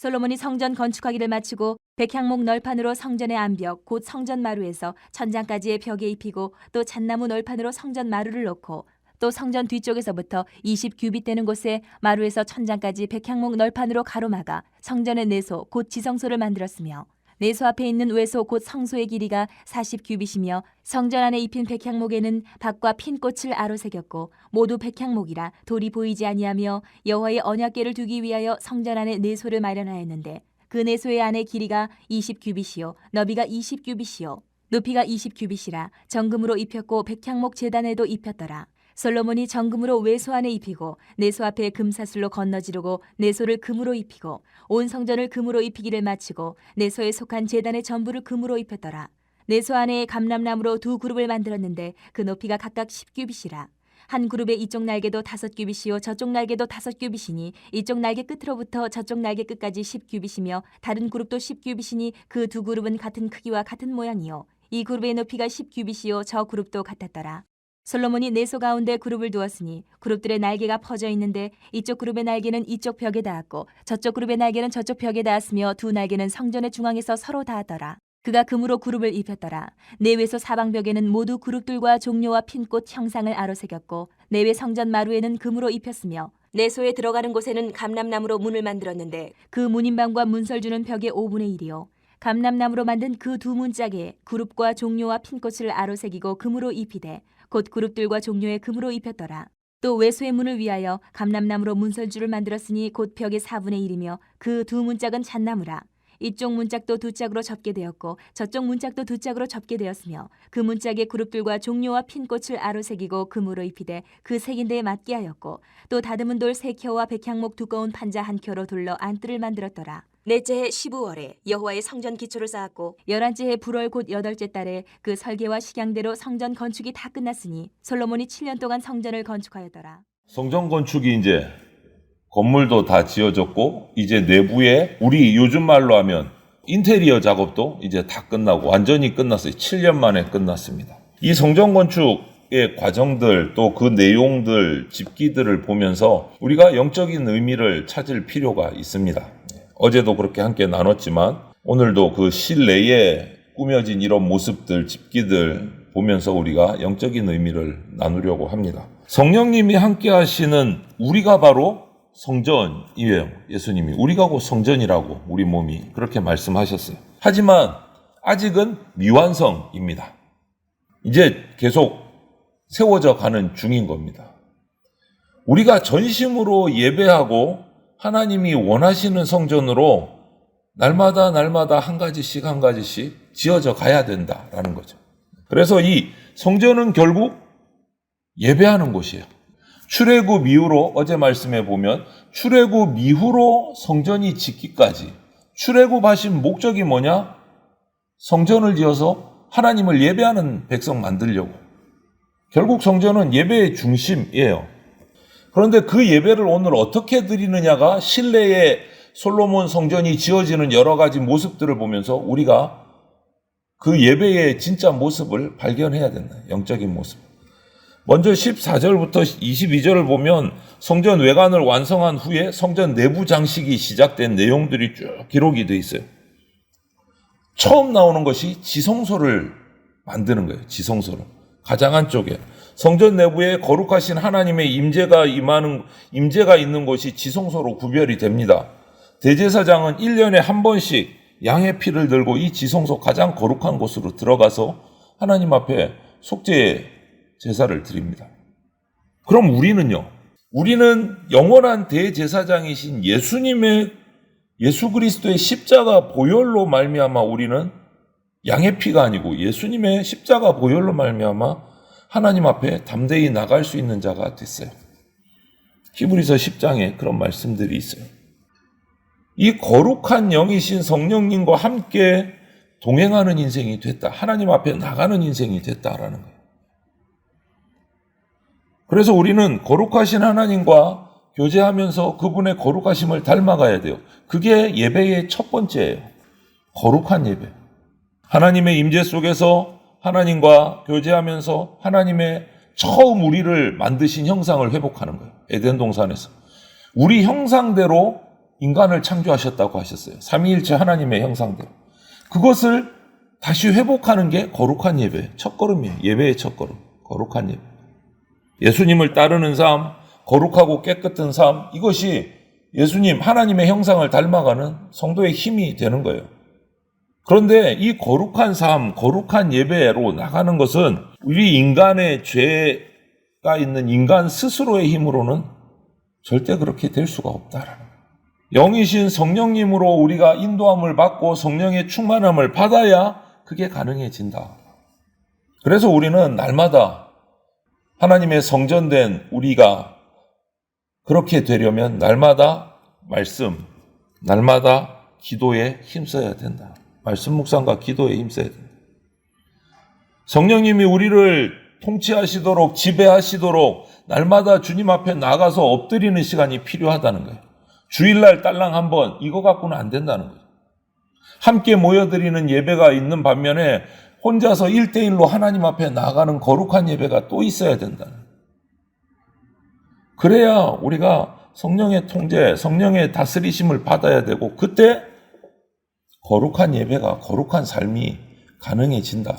솔로몬이 성전 건축하기를 마치고 백향목 널판으로 성전의 암벽 곧 성전 마루에서 천장까지의 벽에 입히고 또 잣나무 널판으로 성전 마루를 놓고 또 성전 뒤쪽에서부터 20규빗 되는 곳에 마루에서 천장까지 백향목 널판으로 가로막아 성전의 내소 곧 지성소를 만들었으며 내소 앞에 있는 외소 곧 성소의 길이가 40규빗이며 성전 안에 입힌 백향목에는 밭과 핀 꽃을 아로새겼고 모두 백향목이라 돌이 보이지 아니하며 여호와의 언약궤를 두기 위하여 성전 안에 내소를 마련하였는데 그 내소의 안의 길이가 20규빗이요 너비가 20규빗이요 높이가 20규빗이라 정금으로 입혔고 백향목 제단에도 입혔더라. 솔로몬이 정금으로 외소 안에 입히고 내소 앞에 금사슬로 건너지르고 내소를 금으로 입히고 온 성전을 금으로 입히기를 마치고 내소에 속한 제단의 전부를 금으로 입혔더라. 내소 안에 감람나무로 두 그룹을 만들었는데 그 높이가 각각 10규빗이라. 한 그룹의 이쪽 날개도 5규빗이요 저쪽 날개도 5규빗이니 이쪽 날개 끝으로부터 저쪽 날개 끝까지 10규빗이며 다른 그룹도 10규빗이니 그 두 그룹은 같은 크기와 같은 모양이요 이 그룹의 높이가 10규빗이요 저 그룹도 같았더라. 솔로몬이 내소 가운데 그룹을 두었으니 그룹들의 날개가 퍼져 있는데 이쪽 그룹의 날개는 이쪽 벽에 닿았고 저쪽 그룹의 날개는 저쪽 벽에 닿았으며 두 날개는 성전의 중앙에서 서로 닿았더라. 그가 금으로 그룹을 입혔더라. 내외소 사방벽에는 모두 그룹들과 종려와 핀꽃 형상을 아로새겼고 내외 성전 마루에는 금으로 입혔으며 내소에 들어가는 곳에는 감람나무로 문을 만들었는데 그 문인방과 문설주는 벽의 5분의 1이요 감람나무로 만든 그 두 문짝에 그룹과 종려와 핀꽃을 아로새기고 금으로 입히되 곧 그룹들과 종려에 금으로 입혔더라. 또 외소의 문을 위하여 감람나무로 문설주를 만들었으니 곧 벽의 4분의 1이며 그 두 문짝은 잣나무라. 이쪽 문짝도 두 짝으로 접게 되었고 저쪽 문짝도 두 짝으로 접게 되었으며 그 문짝에 그룹들과 종려와 핀꽃을 아로새기고 금으로 입히되 그 색인대에 맞게 하였고 또 다듬은 돌 3켜와 백향목 두꺼운 판자 1켜로 둘러 안뜰을 만들었더라. 넷째 해 15월에 여호와의 성전 기초를 쌓았고 11째 해 불월 곧 8째 달에 그 설계와 식양대로 성전 건축이 다 끝났으니 솔로몬이 7년 동안 성전을 건축하였더라. 성전 건축이 이제 건물도 다 지어졌고 이제 내부에 우리 요즘 말로 하면 인테리어 작업도 이제 다 끝나고 완전히 끝났어요. 7년 만에 끝났습니다. 이 성전 건축의 과정들 또 그 내용들 집기들을 보면서 우리가 영적인 의미를 찾을 필요가 있습니다. 어제도 그렇게 함께 나눴지만 오늘도 그 실내에 꾸며진 이런 모습들 집기들 보면서 우리가 영적인 의미를 나누려고 합니다. 성령님이 함께 하시는 우리가 바로 성전이에요. 예수님이 우리가 곧 성전이라고 우리 몸이 그렇게 말씀하셨어요. 하지만 아직은 미완성입니다. 이제 계속 세워져 가는 중인 겁니다. 우리가 전심으로 예배하고 하나님이 원하시는 성전으로 날마다 한 가지씩 지어져 가야 된다라는 거죠. 그래서 이 성전은 결국 예배하는 곳이에요. 출애굽 이후로 어제 말씀해 보면 출애굽 이후로 성전이 짓기까지 출애굽하신 목적이 뭐냐? 성전을 지어서 하나님을 예배하는 백성 만들려고. 결국 성전은 예배의 중심이에요. 그런데 그 예배를 오늘 어떻게 드리느냐가 실내에 솔로몬 성전이 지어지는 여러 가지 모습들을 보면서 우리가 그 예배의 진짜 모습을 발견해야 된다. 영적인 모습. 먼저 14절부터 22절을 보면 성전 외관을 완성한 후에 성전 내부 장식이 시작된 내용들이 쭉 기록이 되어 있어요. 처음 나오는 것이 지성소를 만드는 거예요. 지성소를. 가장 한쪽에. 성전 내부에 거룩하신 하나님의 임재가 있는 곳이 지성소로 구별이 됩니다. 대제사장은 1년에 한 번씩 양의 피를 들고 이 지성소 가장 거룩한 곳으로 들어가서 하나님 앞에 속죄 제사를 드립니다. 그럼 우리는요? 우리는 영원한 대제사장이신 예수 그리스도의 십자가 보혈로 말미암아 우리는 양의 피가 아니고 예수님의 십자가 보혈로 말미암아 하나님 앞에 담대히 나갈 수 있는 자가 됐어요. 히브리서 10장에 그런 말씀들이 있어요. 이 거룩한 영이신 성령님과 함께 동행하는 인생이 됐다. 하나님 앞에 나가는 인생이 됐다라는 거예요. 그래서 우리는 거룩하신 하나님과 교제하면서 그분의 거룩하심을 닮아가야 돼요. 그게 예배의 첫 번째예요. 거룩한 예배. 하나님의 임재 속에서 하나님과 교제하면서 하나님의 처음 우리를 만드신 형상을 회복하는 거예요. 에덴 동산에서. 우리 형상대로 인간을 창조하셨다고 하셨어요. 삼위일체 하나님의 형상대로. 그것을 다시 회복하는 게 거룩한 예배, 첫걸음이에요. 예배의 첫걸음, 거룩한 예배. 예수님을 따르는 삶, 거룩하고 깨끗한 삶, 이것이 예수님, 하나님의 형상을 닮아가는 성도의 힘이 되는 거예요. 그런데 이 거룩한 삶, 거룩한 예배로 나가는 것은 우리 인간의 죄가 있는 인간 스스로의 힘으로는 절대 그렇게 될 수가 없다라는 거예요. 영이신 성령님으로 우리가 인도함을 받고 성령의 충만함을 받아야 그게 가능해진다. 그래서 우리는 날마다 하나님의 성전된 우리가 그렇게 되려면 날마다 말씀, 날마다 기도에 힘써야 된다. 말씀 묵상과 기도에 힘써야 된다. 성령님이 우리를 통치하시도록 지배하시도록 날마다 주님 앞에 나가서 엎드리는 시간이 필요하다는 거예요. 주일날 딸랑 한 번 이거 갖고는 안 된다는 거예요. 함께 모여드리는 예배가 있는 반면에 혼자서 1대1로 하나님 앞에 나가는 거룩한 예배가 또 있어야 된다는 거예요. 그래야 우리가 성령의 통제, 성령의 다스리심을 받아야 되고 그때 거룩한 예배가, 거룩한 삶이 가능해진다.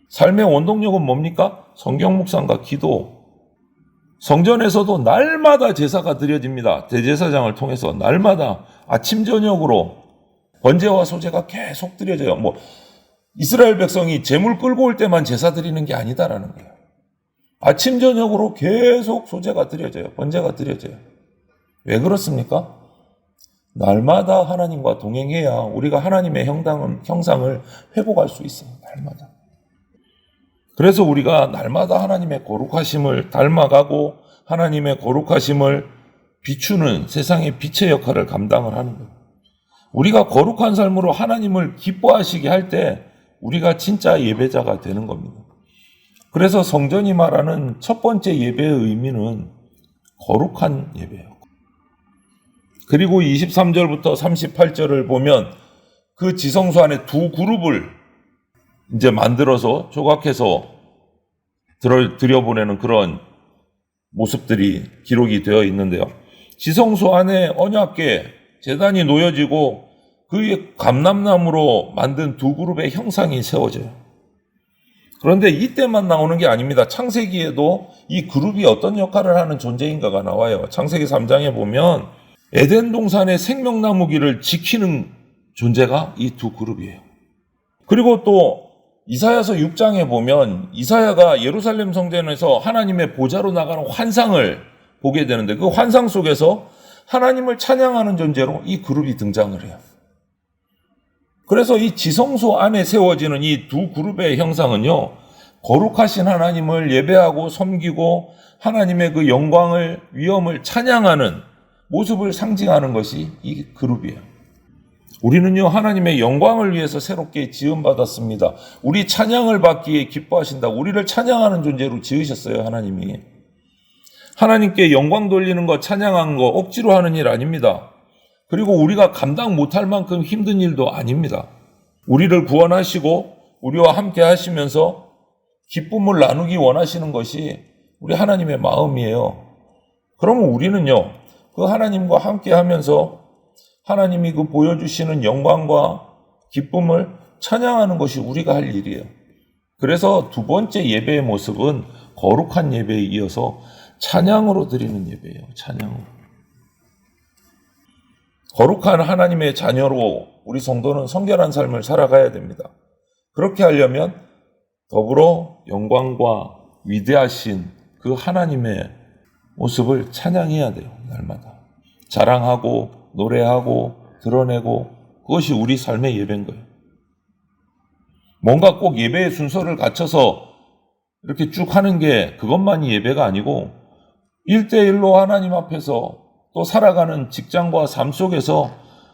삶의 원동력은 뭡니까? 성경 묵상과 기도. 성전에서도 날마다 제사가 드려집니다. 대제사장을 통해서 날마다 아침 저녁으로 번제와 소제가 계속 드려져요. 이스라엘 백성이 제물 끌고 올 때만 제사 드리는 게 아니다라는 거예요. 아침 저녁으로 계속 소제가 드려져요. 번제가 드려져요. 왜 그렇습니까? 날마다 하나님과 동행해야 우리가 하나님의 형상을 회복할 수 있어요. 날마다. 그래서 우리가 날마다 하나님의 거룩하심을 닮아가고 하나님의 거룩하심을 비추는 세상의 빛의 역할을 감당을 하는 거예요. 우리가 거룩한 삶으로 하나님을 기뻐하시게 할 때 우리가 진짜 예배자가 되는 겁니다. 그래서 성전이 말하는 첫 번째 예배의 의미는 거룩한 예배예요. 그리고 23절부터 38절을 보면 그 지성소 안에 두 그룹을 이제 만들어서 조각해서 들여보내는 그런 모습들이 기록이 되어 있는데요. 지성소 안에 언약궤, 제단이 놓여지고 그 위에 감람나무로 만든 두 그룹의 형상이 세워져요. 그런데 이때만 나오는 게 아닙니다. 창세기에도 이 그룹이 어떤 역할을 하는 존재인가가 나와요. 창세기 3장에 보면 에덴 동산의 생명나무길을 지키는 존재가 이 두 그룹이에요. 그리고 또 이사야서 6장에 보면 이사야가 예루살렘 성전에서 하나님의 보좌로 나가는 환상을 보게 되는데 그 환상 속에서 하나님을 찬양하는 존재로 이 그룹이 등장을 해요. 그래서 이 지성소 안에 세워지는 이 두 그룹의 형상은요, 거룩하신 하나님을 예배하고 섬기고 하나님의 그 영광을, 위엄을 찬양하는 모습을 상징하는 것이 이 그룹이에요. 우리는요, 하나님의 영광을 위해서 새롭게 지음받았습니다. 우리 찬양을 받기에 기뻐하신다. 우리를 찬양하는 존재로 지으셨어요, 하나님이. 하나님께 영광 돌리는 거, 찬양하는 거 억지로 하는 일 아닙니다. 그리고 우리가 감당 못할 만큼 힘든 일도 아닙니다. 우리를 구원하시고 우리와 함께 하시면서 기쁨을 나누기 원하시는 것이 우리 하나님의 마음이에요. 그러면 우리는요, 그 하나님과 함께 하면서 하나님이 그 보여주시는 영광과 기쁨을 찬양하는 것이 우리가 할 일이에요. 그래서 두 번째 예배의 모습은 거룩한 예배에 이어서 찬양으로 드리는 예배예요. 찬양으로. 거룩한 하나님의 자녀로 우리 성도는 성결한 삶을 살아가야 됩니다. 그렇게 하려면 더불어 영광과 위대하신 그 하나님의 모습을 찬양해야 돼요. 날마다. 자랑하고 노래하고 드러내고 그것이 우리 삶의 예배인 거예요. 뭔가 꼭 예배의 순서를 갖춰서 이렇게 쭉 하는 게 그것만이 예배가 아니고 1대1로 하나님 앞에서 또 살아가는 직장과 삶 속에서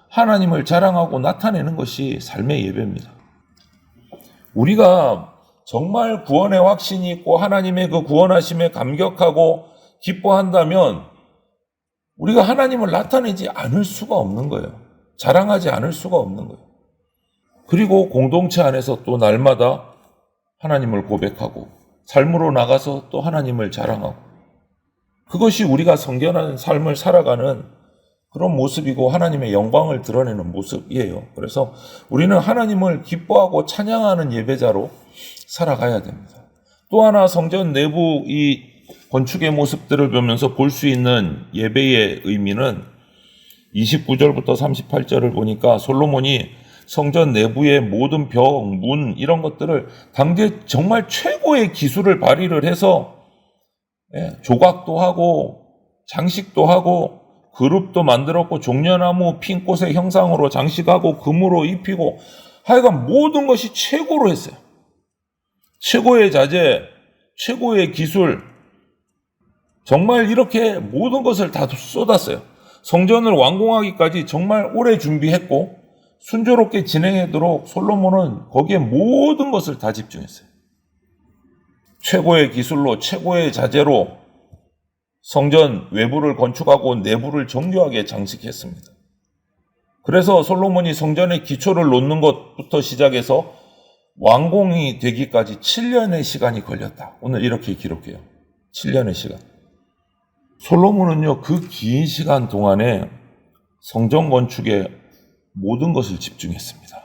하나님을 자랑하고 나타내는 것이 삶의 예배입니다. 우리가 정말 구원의 확신이 있고 하나님의 그 구원하심에 감격하고 기뻐한다면 우리가 하나님을 나타내지 않을 수가 없는 거예요. 자랑하지 않을 수가 없는 거예요. 그리고 공동체 안에서 또 날마다 하나님을 고백하고 삶으로 나가서 또 하나님을 자랑하고 그것이 우리가 성결한 삶을 살아가는 그런 모습이고 하나님의 영광을 드러내는 모습이에요. 그래서 우리는 하나님을 기뻐하고 찬양하는 예배자로 살아가야 됩니다. 또 하나 성전 내부 이 건축의 모습들을 보면서 볼 수 있는 예배의 의미는 29절부터 38절을 보니까 솔로몬이 성전 내부의 모든 벽, 문 이런 것들을 당대 정말 최고의 기술을 발휘를 해서 조각도 하고 장식도 하고 그룹도 만들었고 종려나무 핀꽃의 형상으로 장식하고 금으로 입히고 하여간 모든 것이 최고로 했어요. 최고의 자재, 최고의 기술, 정말 이렇게 모든 것을 다 쏟았어요. 성전을 완공하기까지 정말 오래 준비했고 순조롭게 진행하도록 솔로몬은 거기에 모든 것을 다 집중했어요. 최고의 기술로 최고의 자재로 성전 외부를 건축하고 내부를 정교하게 장식했습니다. 그래서 솔로몬이 성전의 기초를 놓는 것부터 시작해서 완공이 되기까지 7년의 시간이 걸렸다. 오늘 이렇게 기록해요. 7년의 시간. 솔로몬은요, 그 긴 시간 동안에 성전 건축에 모든 것을 집중했습니다.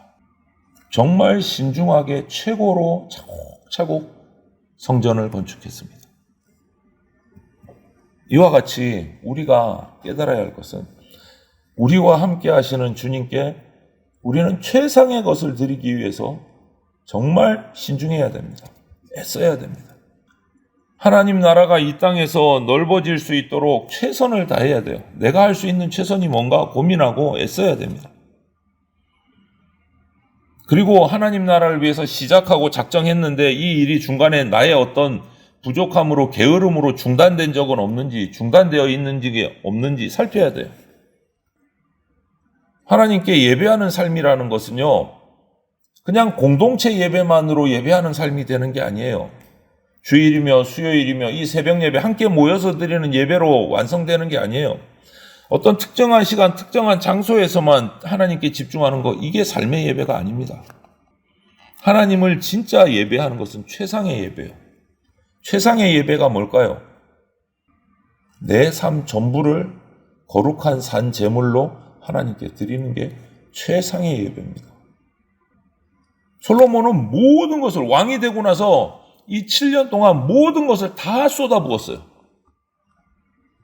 정말 신중하게 최고로 차곡차곡 성전을 건축했습니다. 이와 같이 우리가 깨달아야 할 것은 우리와 함께 하시는 주님께 우리는 최상의 것을 드리기 위해서 정말 신중해야 됩니다. 애써야 됩니다. 하나님 나라가 이 땅에서 넓어질 수 있도록 최선을 다해야 돼요. 내가 할 수 있는 최선이 뭔가 고민하고 애써야 됩니다. 그리고 하나님 나라를 위해서 시작하고 작정했는데 이 일이 중간에 나의 어떤 부족함으로 게으름으로 중단된 적은 없는지, 중단되어 있는지 없는지 살펴야 돼요. 하나님께 예배하는 삶이라는 것은요, 그냥 공동체 예배만으로 예배하는 삶이 되는 게 아니에요. 주일이며 수요일이며 이 새벽 예배 함께 모여서 드리는 예배로 완성되는 게 아니에요. 어떤 특정한 시간, 특정한 장소에서만 하나님께 집중하는 거, 이게 삶의 예배가 아닙니다. 하나님을 진짜 예배하는 것은 최상의 예배예요. 최상의 예배가 뭘까요? 내 삶 전부를 거룩한 산 제물로 하나님께 드리는 게 최상의 예배입니다. 솔로몬은 모든 것을, 왕이 되고 나서 이 7년 동안 모든 것을 다 쏟아부었어요.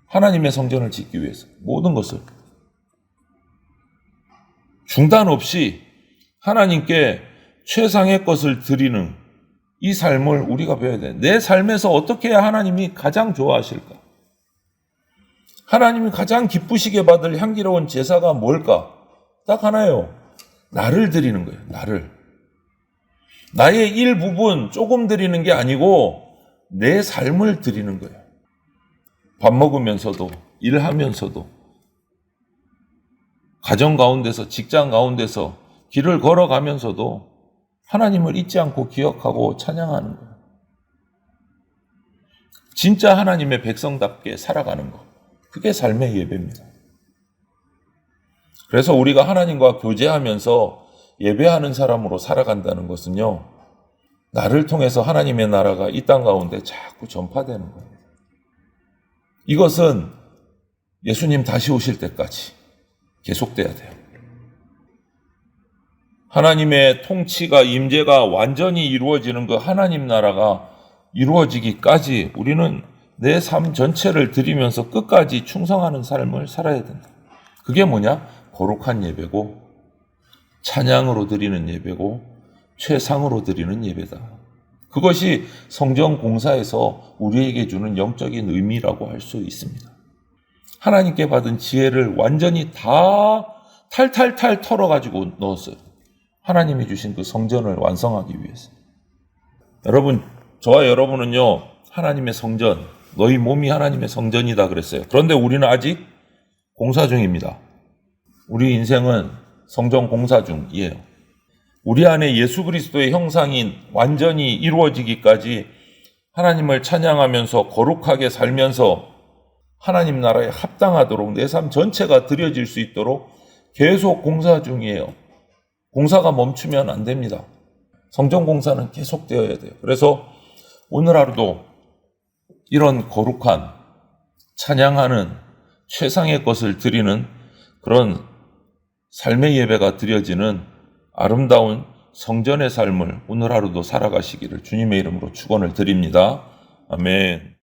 하나님의 성전을 짓기 위해서 모든 것을 중단 없이 하나님께 최상의 것을 드리는 이 삶을 우리가 배워야 돼요. 내 삶에서 어떻게 해야 하나님이 가장 좋아하실까? 하나님이 가장 기쁘시게 받을 향기로운 제사가 뭘까? 딱 하나예요. 나를 드리는 거예요. 나를. 나의 일부분 조금 드리는 게 아니고 내 삶을 드리는 거예요. 밥 먹으면서도, 일하면서도, 가정 가운데서, 직장 가운데서, 길을 걸어가면서도 하나님을 잊지 않고 기억하고 찬양하는 거예요. 진짜 하나님의 백성답게 살아가는 것. 그게 삶의 예배입니다. 그래서 우리가 하나님과 교제하면서 예배하는 사람으로 살아간다는 것은요, 나를 통해서 하나님의 나라가 이 땅 가운데 자꾸 전파되는 거예요. 이것은 예수님 다시 오실 때까지 계속돼야 돼요. 하나님의 통치가, 임재가 완전히 이루어지는 그 하나님 나라가 이루어지기까지 우리는 내 삶 전체를 드리면서 끝까지 충성하는 삶을 살아야 된다. 그게 뭐냐? 거룩한 예배고, 찬양으로 드리는 예배고, 최상으로 드리는 예배다. 그것이 성전 공사에서 우리에게 주는 영적인 의미라고 할 수 있습니다. 하나님께 받은 지혜를 완전히 다 탈탈탈 털어가지고 넣었어요. 하나님이 주신 그 성전을 완성하기 위해서. 여러분, 저와 여러분은요, 하나님의 성전, 너희 몸이 하나님의 성전이다 그랬어요. 그런데 우리는 아직 공사 중입니다. 우리 인생은 성전 공사 중이에요. 우리 안에 예수 그리스도의 형상이 완전히 이루어지기까지 하나님을 찬양하면서 거룩하게 살면서 하나님 나라에 합당하도록 내 삶 전체가 드려질 수 있도록 계속 공사 중이에요. 공사가 멈추면 안 됩니다. 성전 공사는 계속되어야 돼요. 그래서 오늘 하루도 이런 거룩한 찬양하는 최상의 것을 드리는 그런 삶의 예배가 드려지는 아름다운 성전의 삶을 오늘 하루도 살아가시기를 주님의 이름으로 축원을 드립니다. 아멘.